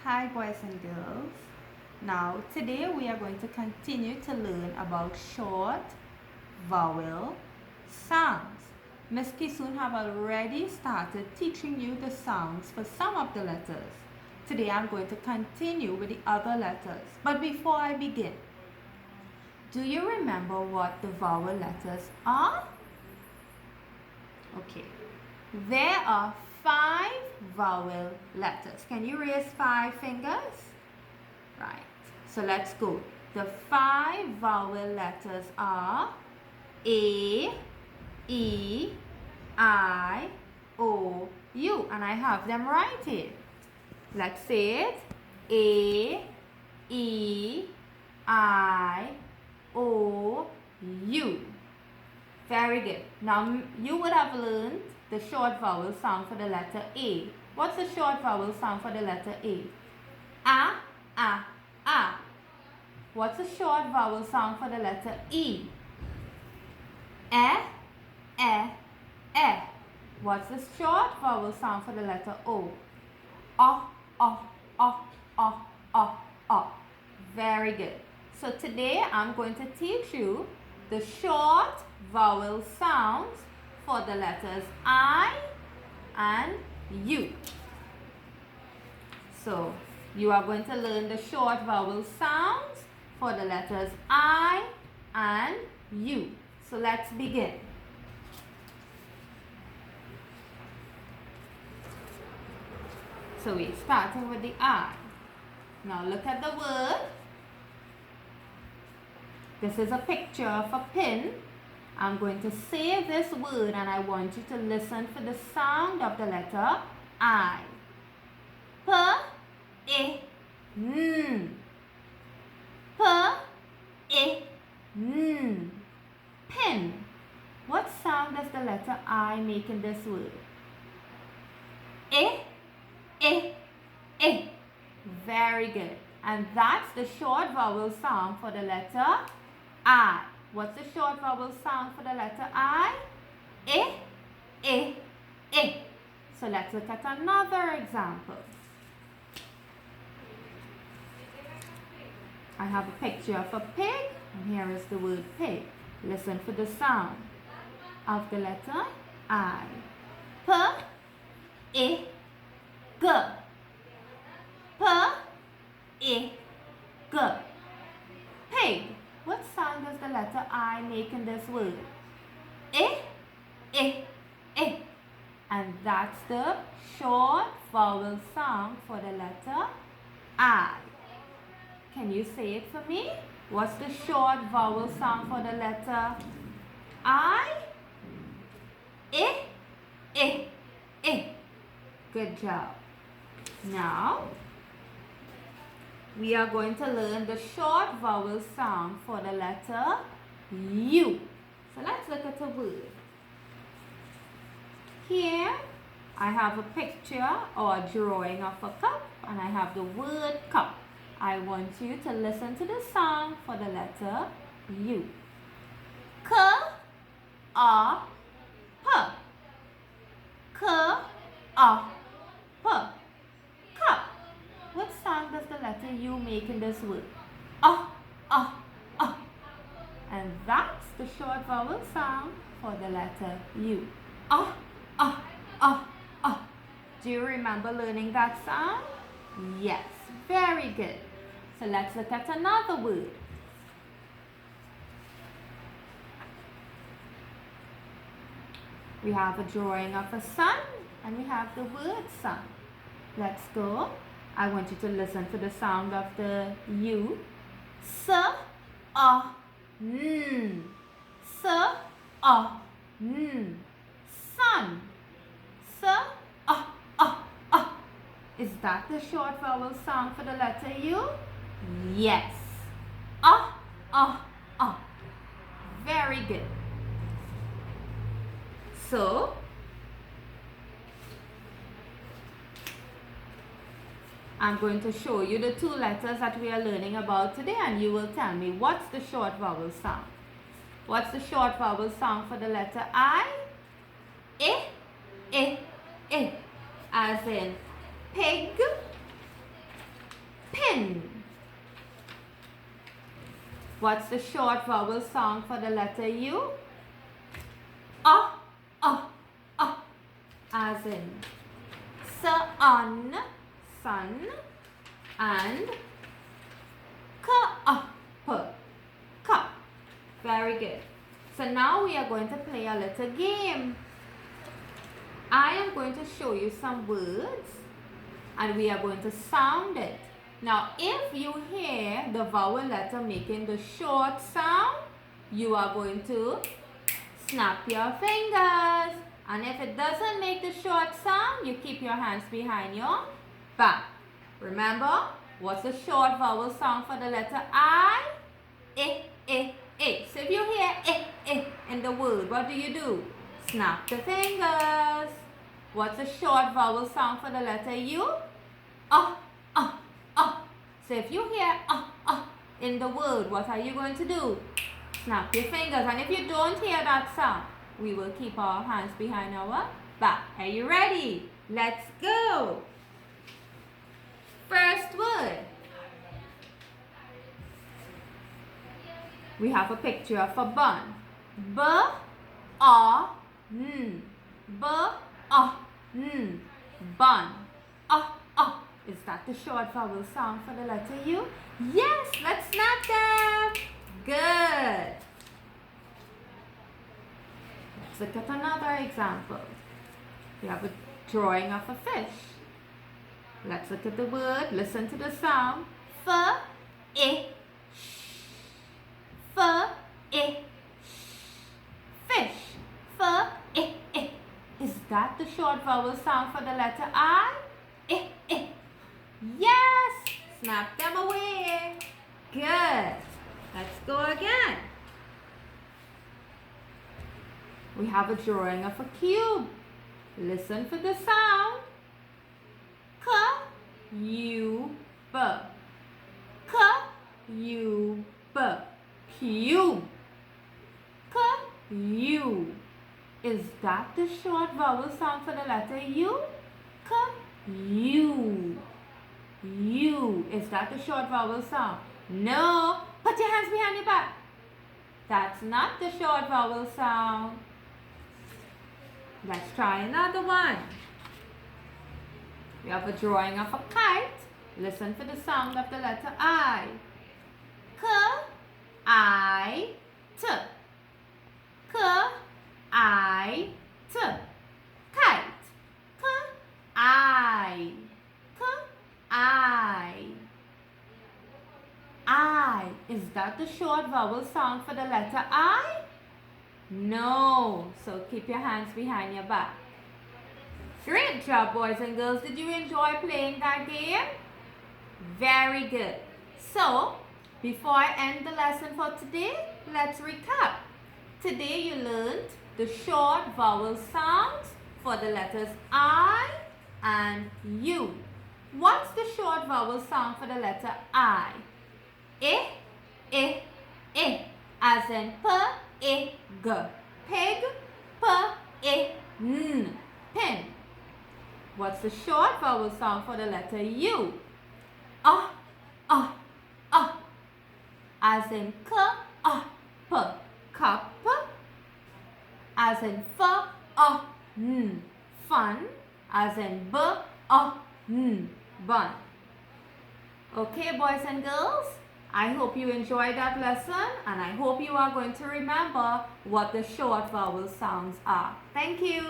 Hi boys and girls. Now today we are going to continue to learn about short vowel sounds. Miss Kisun have already started teaching you the sounds for some of the letters. Today I'm going to continue with the other letters. But before I begin, do you remember what the vowel letters are? Okay. There are 5 vowel letters. Can you raise 5 fingers? Right. So let's go. The 5 vowel letters are A, E, I, O, U. And I have them right here. Let's say it. A, E, I, O, U. Very good. Now you would have learned the short vowel sound for the letter A. What's the short vowel sound for the letter A? A, A, A. What's the short vowel sound for the letter E? E, E, E. What's the short vowel sound for the letter O? O, O, O, O, O, O. Very good. So today I'm going to teach you the short vowel sounds for the letters I and U. So you are going to learn the short vowel sounds for the letters I and U. So let's begin. So we're starting with the I. Now look at the word. This is a picture of a pin. I'm going to say this word and I want you to listen for the sound of the letter I. P, I, N. P, I, N. Pin. What sound does the letter I make in this word? I, I. Very good. And that's the short vowel sound for the letter I. What's the short vowel sound for the letter I? I. So let's look at another example. I have a picture of a pig, and here is the word pig. Listen for the sound of the letter I. P, I, G. P, I, G. Pig. What sound does the letter I make in this word? I. And that's the short vowel sound for the letter I. Can you say it for me? What's the short vowel sound for the letter I? I. Good job. Now, we are going to learn the short vowel sound for the letter U. So let's look at a word. Here, I have a picture or a drawing of a cup, and I have the word cup. I want you to listen to the sound for the letter U. K, A, P. K, A, P. Cup. What sound does the letter U make in this word? And that's the short vowel sound for the letter U. Do you remember learning that sound? Yes, very good. So let's look at another word. We have a drawing of a sun and we have the word sun. Let's go. I want you to listen for the sound of the U. S, A, N. S, A, N. Sun. S, A. Is that the short vowel sound for the letter U? Yes. Very good. So, I'm going to show you the 2 letters that we are learning about today, and you will tell me what's the short vowel sound. What's the short vowel sound for the letter I? I. As in pig, pin. What's the short vowel sound for the letter U? As in sun, sun, and cup. Very good. So now we are going to play a little game. I am going to show you some words and we are going to sound it. Now if you hear the vowel letter making the short sound, you are going to snap your fingers. And if it doesn't make the short sound, you keep your hands behind your back. Remember, what's the short vowel sound for the letter I? So if you hear in the word, what do? Snap the fingers. What's the short vowel sound for the letter U? So if you hear in the word, what are you going to do? Snap your fingers. And if you don't hear that sound, we will keep our hands behind our back. Are you ready? Let's go. First word. We have a picture of a bun. B-A-N. B-A-N. Bun. Is that the short vowel sound for the letter U? Yes, let's snap them. Good. Let's look at another example. We have a drawing of a fish. Let's look at the word. Listen to the sound. Fish. Fish. Is that the short vowel sound for the letter I? Yes. Snap them away. Good. Let's go again. We have a drawing of a cube. Listen for the sound. Cube. Cube. Cube. Cube. Is that the short vowel sound for the letter U? U. Is that the short vowel sound? No. Put your hands behind your back. That's not the short vowel sound. Let's try another one. We have a drawing of a kite. Listen for the sound of the letter I. K-I-T. K-I-T. Kite. K-I. I. Is that the short vowel sound for the letter I? No. So keep your hands behind your back. Great job, boys and girls. Did you enjoy playing that game? Very good. So, before I end the lesson for today, let's recap. Today you learned the short vowel sounds for the letters I and U. What's the short vowel sound for the letter I? As in pig. Pig. P-I-N. Pin. What's the short vowel sound for the letter U? As in cup. As in fun. As in bun. Okay, boys and girls, I hope you enjoyed that lesson and I hope you are going to remember what the short vowel sounds are. Thank you.